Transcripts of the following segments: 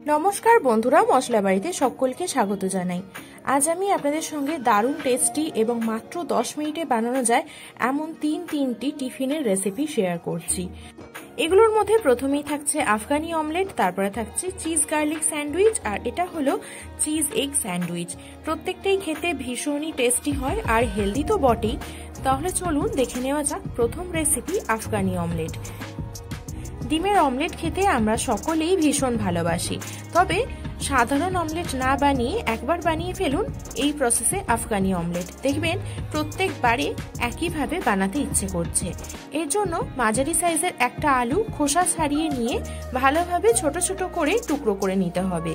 নমস্কার বন্ধুরা, মশলা বাড়িতে সকলকে স্বাগত জানাই। আজ আমি আপনাদের সঙ্গে দারুণ টেস্টি এবং মাত্র 10 মিনিটে বানানো যায় এমন তিনটি টিফিনের রেসিপি শেয়ার করছি। এগুলোর মধ্যে প্রথমেই থাকছে আফগানি অমলেট, তারপরে থাকছে চিজ গার্লিক স্যান্ডউইচ, আর এটা হলো চিজ এগ স্যান্ডউইচ। প্রত্যেকটাই খেতে ভীষণই টেস্টি হয় আর হেলদি তো বটেই। তাহলে চলুন দেখে নেওয়া যাক প্রথম রেসিপি, আফগানি অমলেট। ডিমের অমলেট খেতে আমরা সকলেই ভীষণ ভালোবাসি, তবে সাধারণ অমলেট না বানিয়ে একবার বানিয়ে ফেলুন এই প্রসেসে আফগানি অমলেট, দেখবেন প্রত্যেকবারে একইভাবে বানাতে ইচ্ছে করছে। এর জন্য মাঝারি সাইজের একটা আলু খোসা ছাড়িয়ে নিয়ে ভালোভাবে ছোট ছোট করে টুকরো করে নিতে হবে।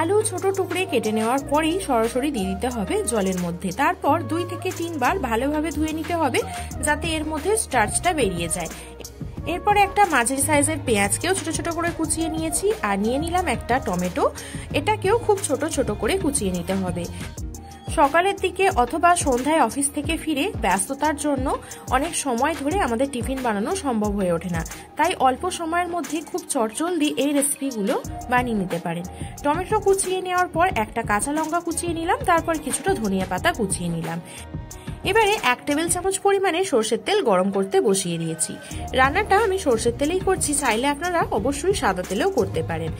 আলু ছোট টুকরে কেটে নেওয়ার পরেই সরাসরি দিয়ে দিতে হবে জলের মধ্যে। তারপর 2 থেকে 3 বার ভালোভাবে ধুয়ে নিতে হবে যাতে এর মধ্যে স্টার্চটা বেরিয়ে যায়। এরপরে একটা মাঝারি সাইজের পেঁয়াজকেও ছোট ছোট করে কুচিয়ে নিয়েছি, আর নিয়ে নিলাম একটা টমেটো, এটাকেও খুব ছোট ছোট করে কুচিয়ে নিতে হবে। সকালের দিকে অথবা সন্ধ্যায় অফিস থেকে ফিরে ব্যস্ততার জন্য অনেক সময় ধরে আমাদের টিফিন বানানো সম্ভব হয়ে ওঠে না, তাই অল্প সময়ের মধ্যে খুব চটজলদি এই রেসিপিগুলো বানিয়ে নিতে পারেন। টমেটো কুচিয়ে নেওয়ার পর একটা কাঁচা লঙ্কা কুচিয়ে নিলাম, তারপর কিছুটা ধনিয়া পাতা কুচিয়ে নিলাম। এবারে 1 টেবিল চামচ পরিমাণে সরষের তেল গরম করতে বসিয়ে দিয়েছি। রান্নাটা আমি সরষের তেলেই করছি, চাইলে আপনারা অবশ্যই সাদা তেলেও করতে পারেন।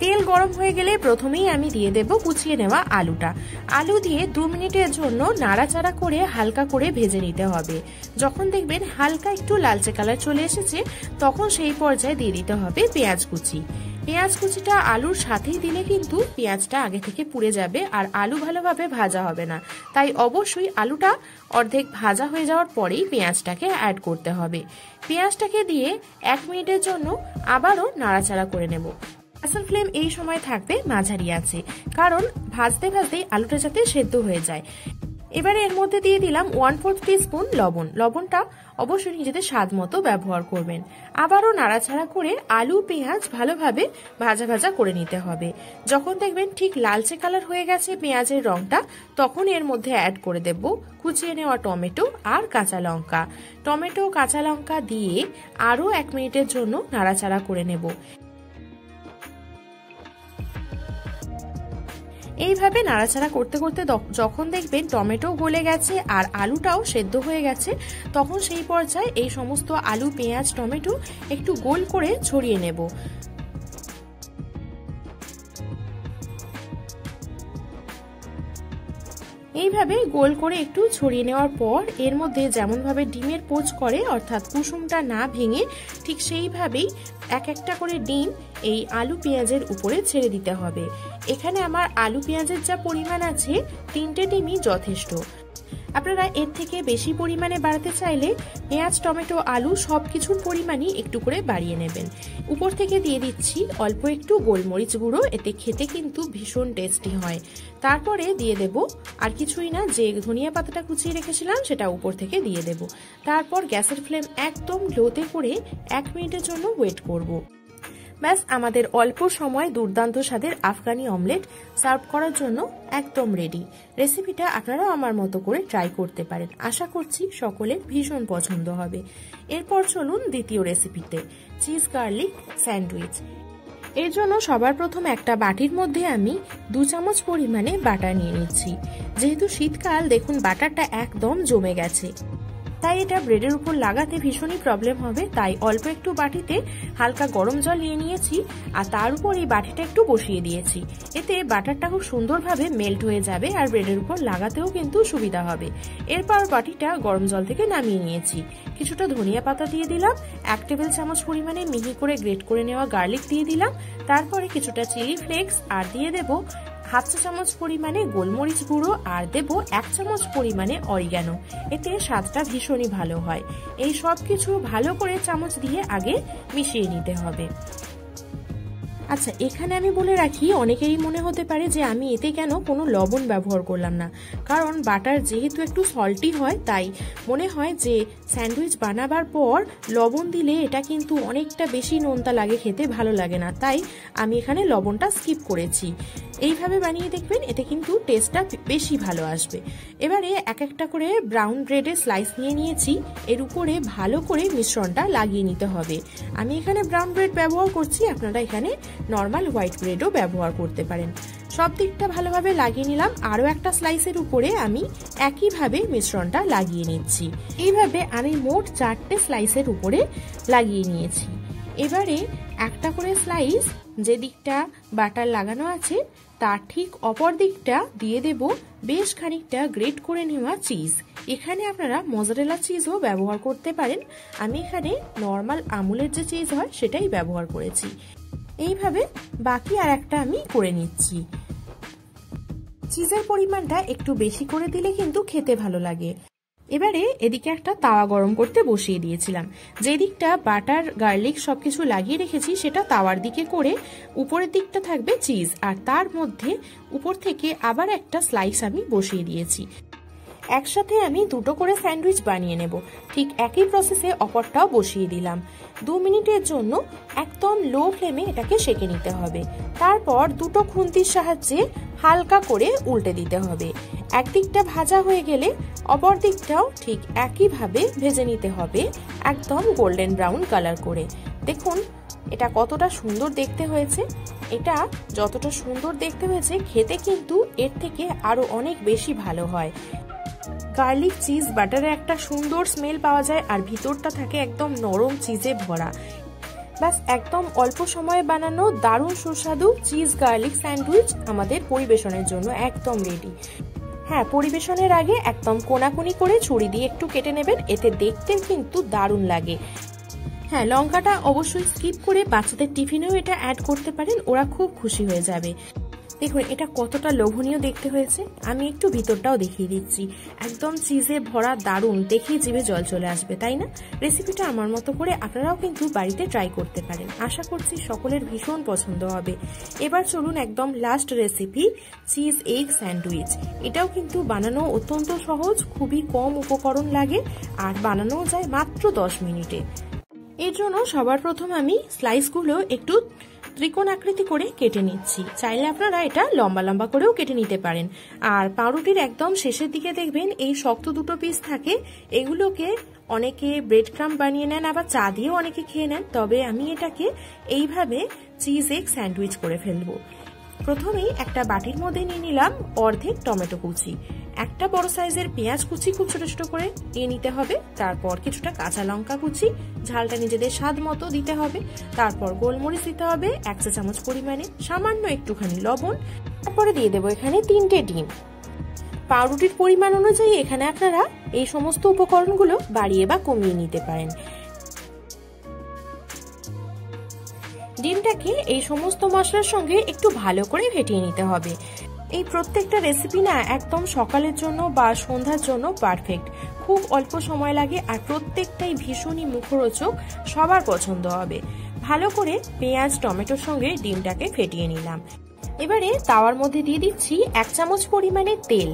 তেল গরম হয়ে গেলে প্রথমেই আমি দিয়ে দেব কুচিয়ে নেওয়া আলুটা। আলু দিয়ে 2 মিনিটের জন্য নাড়াচাড়া করে হালকা করে ভেজে নিতে হবে। যখন দেখবেন হালকা একটু লালচে কালার চলে এসেছে, তখন সেই পর্যায়ে দিয়ে দিতে হবে পেঁয়াজ কুচি। পেঁয়াজ কুচিটা আলুর সাথেই দিলে কিন্তু পেঁয়াজটা আগে থেকে পুড়ে যাবে আর আলু ভালোভাবে ভাজা হবে না, তাই অবশ্যই আলুটা অর্ধেক ভাজা হয়ে যাওয়ার পরেই পেঁয়াজটাকে অ্যাড করতে হবে। পেঁয়াজটাকে দিয়ে 1 মিনিটের জন্য আবারও নাড়াচাড়া করে নেব। গ্যাসের ফ্লেম এই সময় থাকবে মাঝারি আছে, কারণ ভাজতে ভাজতেই আলুটা যাতে সেদ্ধ হয়ে যায়। এবারে এর মধ্যে দিয়ে দিলাম 1/4 টিস্পুন লবণ। লবণটা অবশ্যই নিজেদের স্বাদ মতো ব্যবহার করবেন। আবারও নাড়াচাড়া করে আলু পেঁয়াজ ভালোভাবে ভাজা ভাজা করে নিতে হবে। যখন দেখবেন ঠিক লালচে কালার হয়ে গেছে পেঁয়াজের রংটা, তখন এর মধ্যে অ্যাড করে দেব কুচিয়ে নেওয়া টমেটো আর কাঁচা লঙ্কা। টমেটো কাঁচা লঙ্কা দিয়ে আরও 1 মিনিটের জন্য নাড়াচাড়া করে নেব। এইভাবে নাড়াচাড়া করতে করতে যখন দেখবেন টমেটো গলে গেছে আর আলুটাও সেদ্ধ হয়ে গেছে, তখন সেই পর্যায়ে এই সমস্ত আলু পেঁয়াজ টমেটো একটু গোল করে ছড়িয়ে নেব। এইভাবে গোল করে একটু ছড়িয়ে নেওয়ার পর এর মধ্যে যেমনভাবে ডিমের পোচ করে, অর্থাৎ কুসুমটা না ভেঙে ঠিক সেইভাবেই এক একটা করে ডিম এই আলু পেঁয়াজের উপরে ছেড়ে দিতে হবে। এখানে আমার আলু পেঁয়াজের যা পরিমাণ আছে 3টে ডিমই যথেষ্ট। আপনারা এর থেকে বেশি পরিমাণে বাড়াতে চাইলে পেঁয়াজ টমেটো আলু সবকিছুর পরিমাণই একটু করে বাড়িয়ে নেবেন। উপর থেকে দিয়ে দিচ্ছি অল্প একটু গোলমরিচ গুঁড়ো, এতে খেতে কিন্তু ভীষণ টেস্টি হয়। তারপরে দিয়ে দেব আর কিছুই না, যে ধনিয়া পাতাটা কুচিয়ে রেখেছিলাম সেটা উপর থেকে দিয়ে দেব। তারপর গ্যাসের ফ্লেম একদম লোতে করে 1 মিনিটের জন্য ওয়েট করব। ব্যাস, আমাদের অল্প সময় দুর্দান্ত স্বাদের আফগানি অমলেট সার্ভ করার জন্য একদম রেডি। রেসিপিটা আপনারাও আমার মতো করে ট্রাই করতে পারেন, আশা করছি সকলের ভীষণ পছন্দ হবে। এরপর চলুন দ্বিতীয় রেসিপিতে, চিজ গার্লিক স্যান্ডউইচ। এর জন্য সবার প্রথম একটা বাটির মধ্যে আমি 2 চামচ পরিমাণে বাটার নিয়ে নিচ্ছি। যেহেতু শীতকাল, দেখুন বাটারটা একদম জমে গেছে, তাই এটা ব্রেডের উপর লাগাতে ভীষণই প্রবলেম হবে, তাই অল্প একটু বাটিতে হালকা গরম জল নিয়ে নিয়েছি আর তার উপর এই বাটিটা একটু বসিয়ে দিয়েছি। এতে বাটারটা খুব সুন্দরভাবে মেল্ট হয়ে যাবে আর ব্রেডের উপর লাগাতেও কিন্তু সুবিধা হবে। এরপর বাটিটা গরম জল থেকে নামিয়ে নিয়েছি। কিছুটা ধনিয়া পাতা দিয়ে দিলাম, 1 টেবিল চামচ পরিমাণে মিহি করে গ্রেট করে নেওয়া গার্লিক দিয়ে দিলাম, তারপরে কিছুটা চিলি ফ্লেক্স আর দিয়ে দেব 1/2 চা চামচ পরিমাণে গোলমরিচ গুঁড়ো আর দেব 1 চামচ পরিমাণে অরিগ্যানো। এতে স্বাদটা ভীষণই ভালো হয়। এই সব কিছু ভালো করে চামচ দিয়ে আগে মিশিয়ে নিতে হবে। আচ্ছা, এখানে আমি বলে রাখি, অনেকেরই মনে হতে পারে যে আমি এতে কেন কোনো লবণ ব্যবহার করলাম না, কারণ বাটার যেহেতু একটু সল্টি হয়, তাই মনে হয় যে স্যান্ডউইচ বানাবার পর লবণ দিলে এটা কিন্তু অনেকটা বেশি নোনতা লাগে, খেতে ভালো লাগে না, তাই আমি এখানে লবণটা স্কিপ করেছি। এইভাবে বানিয়ে দেখবেন, এতে কিন্তু টেস্টটা বেশি ভালো আসবে। এবারে এক একটা করে ব্রাউন ব্রেডের স্লাইস নিয়ে নিয়েছি, এর উপরে ভালো করে মিশ্রণটা লাগিয়ে নিতে হবে। আমি এখানে ব্রাউন ব্রেড ব্যবহার করছি, আপনারা এখানে নর্মাল হোয়াইট ব্রেডও ব্যবহার করতে পারেন। সব দিকটা ভালোভাবে লাগিয়ে নিলাম। আরও একটা স্লাইসের উপরে আমি একইভাবে মিশ্রণটা লাগিয়ে নিচ্ছি। এইভাবে আমি মোট 4টে স্লাইসের উপরে লাগিয়ে নিয়েছি। এবারে একটা করে স্লাইস যে দিকটা বাটার লাগানো আছে তার ঠিক অপর দিকটা দিয়ে দেব বেশ খানিকটা গ্রেট করে নেওয়া চিজ। এখানে আপনারা মজারেলা চিজও ব্যবহার করতে পারেন, আমি এখানে নর্মাল আমুলের যে চিজ হয় সেটাই ব্যবহার করেছি। এইভাবে বাকি আর একটা আমি করে নিচ্ছি। চিজের পরিমাণটা একটু বেশি করে দিলে কিন্তু খেতে ভালো লাগে। এবারে এদিকে একটা তাওয়া গরম করতে বসিয়ে দিয়েছিলাম। যে দিকটা বাটার গার্লিক সবকিছু লাগিয়ে রেখেছি সেটা তাওয়ার দিকে করে উপরের দিকটা থাকবে চিজ, আর তার মধ্যে উপর থেকে আবার একটা স্লাইস আমি বসিয়ে দিয়েছি। একসাথে আমি দুটো করে স্যান্ডউইচ বানিয়ে নেব। ঠিক একই প্রসেসে অপরটাও বসিয়ে দিলাম। 2 মিনিটের জন্য একদম লো ফ্লেমে এটাকে সেঁকে নিতে হবে। তারপর দুটো খুন্তির সাহায্যে হালকা করে উল্টে দিতে হবে। একদিকটা ভাজা হয়ে গেলে অপর দিকটাও ঠিক একইভাবে ভেজে নিতে হবে, একদম গোল্ডেন ব্রাউন কালার করে। দেখুন এটা কতটা সুন্দর দেখতে হয়েছে। এটা যতটা সুন্দর দেখতে হয়েছে খেতে কিন্তু এর থেকে আরো অনেক বেশি ভালো হয়। গার্লিক চিজ বাটারে একটা সুন্দর স্মেল পাওয়া যায়, আর ভিতরটা থাকে একদম নরম চিজে ভরা। বাস একদম অল্প সময়ে বানানো দারুণ সুস্বাদু চিজ গার্লিক স্যান্ডউইচ আমাদের পরিবেশনের জন্য একদম রেডি। হ্যাঁ, পরিবেশনের আগে একদম কোনাকুনি করে ছুরি দিয়ে একটু কেটে নেবেন, এতে দেখতে কিন্তু দারুণ লাগে। হ্যাঁ, লঙ্কাটা অবশ্যই স্কিপ করে বাচ্চাদের টিফিনেও এটা অ্যাড করতে পারেন, ওরা খুব খুশি হয়ে যাবে। দেখুন এটা কতটা লোভনীয় দেখতে হয়েছে। আমি একটু ভিতরটাও দেখিয়ে দিচ্ছি, একদম চিজে ভরা, দারুণ, দেখেই জিভে জল চলে আসবে, তাই না? রেসিপিটা আমার মতো করে আপনারাও কিন্তু বাড়িতে ট্রাই করতে পারেন। আশা করছি সকলের ভীষণ পছন্দ হবে। এবার চলুন একদম last recipe, cheese egg sandwich. এটাও কিন্তু বানানো অত্যন্ত সহজ, খুবই কম উপকরণ লাগে আর বানানো যায় মাত্র 10 মিনিটে। এর জন্য সবার প্রথম আমি স্লাইসগুলো একটু ত্রিকোণ আকৃতি করে কেটে নিচ্ছি। চাইলে আপনারা এটা লম্বা লম্বা করেও কেটে নিতে পারেন। আর পাউরুটির একদম শেষের দিকে দেখবেন এই শক্ত দুটো পিস থাকে, এগুলোকে অনেকে ব্রেড ক্রাম্ব বানিয়ে নেন, আবার চা দিয়েও অনেকে খেয়ে নেন। তবে আমি এটাকে এইভাবে চিজ এগ স্যান্ডউইচ করে ফেলবো। প্রথমেই একটা বাটির মধ্যে নিয়ে নিলাম অর্ধেক টমেটো কুচি, একটা বড় সাইজের পেঁয়াজ কুচি খুব ছোট ছোট করে নিয়ে নিতে হবে। তারপর কিছুটা কাঁচা লঙ্কা কুচি, ঝালটা নিজেদের স্বাদ মতো দিতে হবে। তারপর গোলমরিচ দিতে হবে 1 চা চামচ পরিমাণে, সামান্য একটুখানি লবণ। তারপরে দিয়ে দেবো এখানে 3টে ডিম। পাউরুটির পরিমাণ অনুযায়ী এখানে আপনারা এই সমস্ত উপকরণগুলো বাড়িয়ে বা কমিয়ে নিতে পারেন। ডিমটাকে এই সমস্ত মশলার সঙ্গে একটু ভালো করে ফেটিয়ে নিতে হবে। এই প্রত্যেকটা রেসিপি না একদম সকালের জন্য বা সন্ধ্যার জন্য পারফেক্ট। খুব অল্প সময় লাগে আর প্রত্যেকটাই ভীষণই মুখরোচক, সবার পছন্দ হবে। ভালো করে পেঁয়াজ টমেটোর সঙ্গে ডিমটাকে ফেটিয়ে নিলাম। এবারে তাওয়ার মধ্যে দিয়ে দিচ্ছি 1 চামচ পরিমাণে তেল,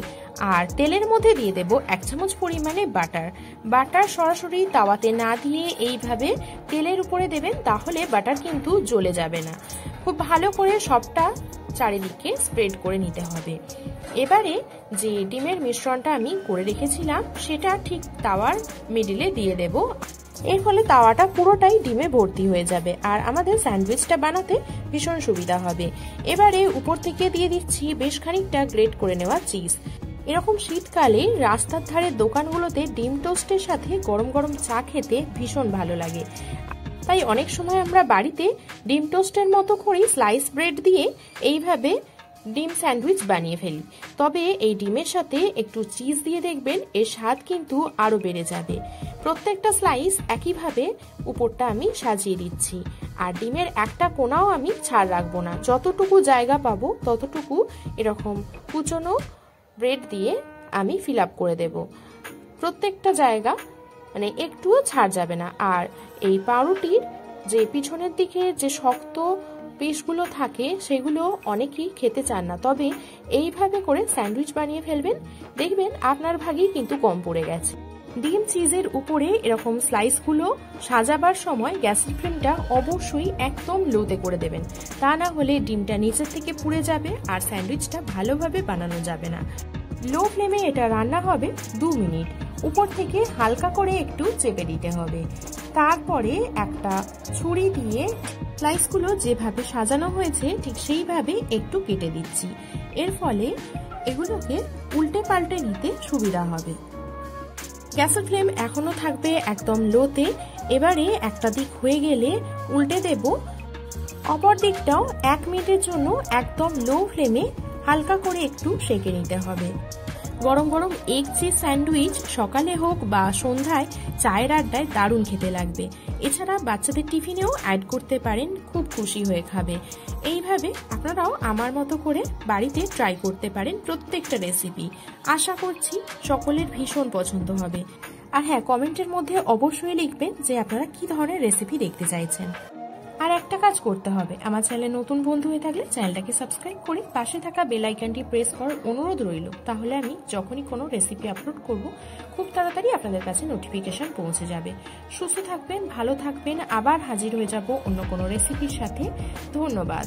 আর তেলের মধ্যে দিয়ে দেব 1 চামচ পরিমাণে বাটার। বাটার সরাসরি তাওয়াতে না দিয়ে এইভাবে তেলের উপরে দেবেন, তাহলে বাটার কিন্তু জ্বলে যাবে না। খুব ভালো করে সবটা চারিদিকে স্প্রেড করে নিতে হবে। এবারে যে ডিমের মিশ্রণটা আমি করে রেখেছিলাম সেটা ঠিক তাওয়ার মিডিলে দিয়ে দেব। এর ফলে তাওয়াটা পুরোটাই ডিমে ভর্তি হয়ে যাবে আর আমাদের স্যান্ডউইচটা বানাতে ভীষণ সুবিধা হবে। এবারে উপর থেকে দিয়ে দিচ্ছি বেশ খানিকটা গ্রেট করে নেওয়া চিজ। এরকম শীতকালে রাস্তার ধারে দোকানগুলোতে ডিম টোস্টের সাথে গরম গরম চা খেতে ভীষণ ভালো লাগে। তাই অনেক সময় আমরা বাড়িতে ডিম টোস্টের মতো করে স্লাইস ব্রেড দিয়ে এইভাবে ডিম স্যান্ডউইচ বানিয়ে ফেলি। তবে এই ডিমের সাথে একটু চিজ দিয়ে দেখবেন এর স্বাদ কিন্তু আরো বেড়ে যাবে। প্রত্যেকটা স্লাইস একইভাবে উপরটা আমি সাজিয়ে দিচ্ছি, আর ডিমের একটা কোনাও আমি ছাড় রাখবো না। যতটুকু জায়গা পাবো ততটুকু এরকম কুচনো ব্রেড দিয়ে আমি ফিল আপ করে দেব। প্রত্যেকটা জায়গা মানে একটুও ছাড় যাবে না। আর এই পাউরুটির যে পিছনের দিকে যে শক্ত পিসগুলো থাকে সেগুলো অনেকেই খেতে চান না, তবে এইভাবে করে স্যান্ডউইচ বানিয়ে ফেলবেন, দেখবেন আপনার ভাগেই কিন্তু কম পড়ে গেছে। ডিম চিজের উপরে এরকম স্লাইসগুলো সাজাবার সময় গ্যাসের ফ্লেমটা অবশ্যই একদম লোতে করে দেবেন, তা না হলে ডিমটা নিচের থেকে পুড়ে যাবে আর স্যান্ডউইচটা ভালোভাবে বানানো যাবে না। লো ফ্লেমে এটা রান্না হবে 2 মিনিট। উপর থেকে হালকা করে একটু চেপে দিতে হবে। তারপরে একটা ছুরি দিয়ে স্লাইসগুলো যেভাবে সাজানো হয়েছে ঠিক সেইভাবে একটু কেটে দিচ্ছি। এর ফলে এগুলোকে উল্টে পাল্টে নিতে সুবিধা হবে। গ্যাসের ফ্লেম এখনো থাকবে একদম লোতে। এবারে একটা দিক হয়ে গেলে উল্টে দেব। অপর দিকটাও 1 মিনিটের জন্য একদম লো ফ্লেমে হালকা করে একটু সেঁকে নিতে হবে। গরম গরম এগ চিজ স্যান্ডউইচ সকালে হোক বা সন্ধ্যায় চায়ের আড্ডায় দারুণ খেতে লাগবে। এছাড়া বাচ্চাদের টিফিনেও অ্যাড করতে পারেন, খুব খুশি হয়ে খাবে। এইভাবে আপনারাও আমার মতো করে বাড়িতে ট্রাই করতে পারেন প্রত্যেকটা রেসিপি। আশা করছি সকলের ভীষণ পছন্দ হবে। আর হ্যাঁ, কমেন্টের মধ্যে অবশ্যই লিখবেন যে আপনারা কি ধরনের রেসিপি দেখতে চাইছেন। আর একটা কাজ করতে হবে, আমার চ্যানেলে নতুন বন্ধু হয়ে থাকলে চ্যানেলটাকে সাবস্ক্রাইব করে পাশে থাকা বেল আইকনটি প্রেস করার অনুরোধ রইল। তাহলে আমি যখনই কোনো রেসিপি আপলোড করব খুব তাড়াতাড়ি আপনাদের কাছে নোটিফিকেশন পৌঁছে যাবে। সুস্থ থাকবেন, ভালো থাকবেন, আবার হাজির হয়ে যাব অন্য কোনো রেসিপির সাথে। ধন্যবাদ।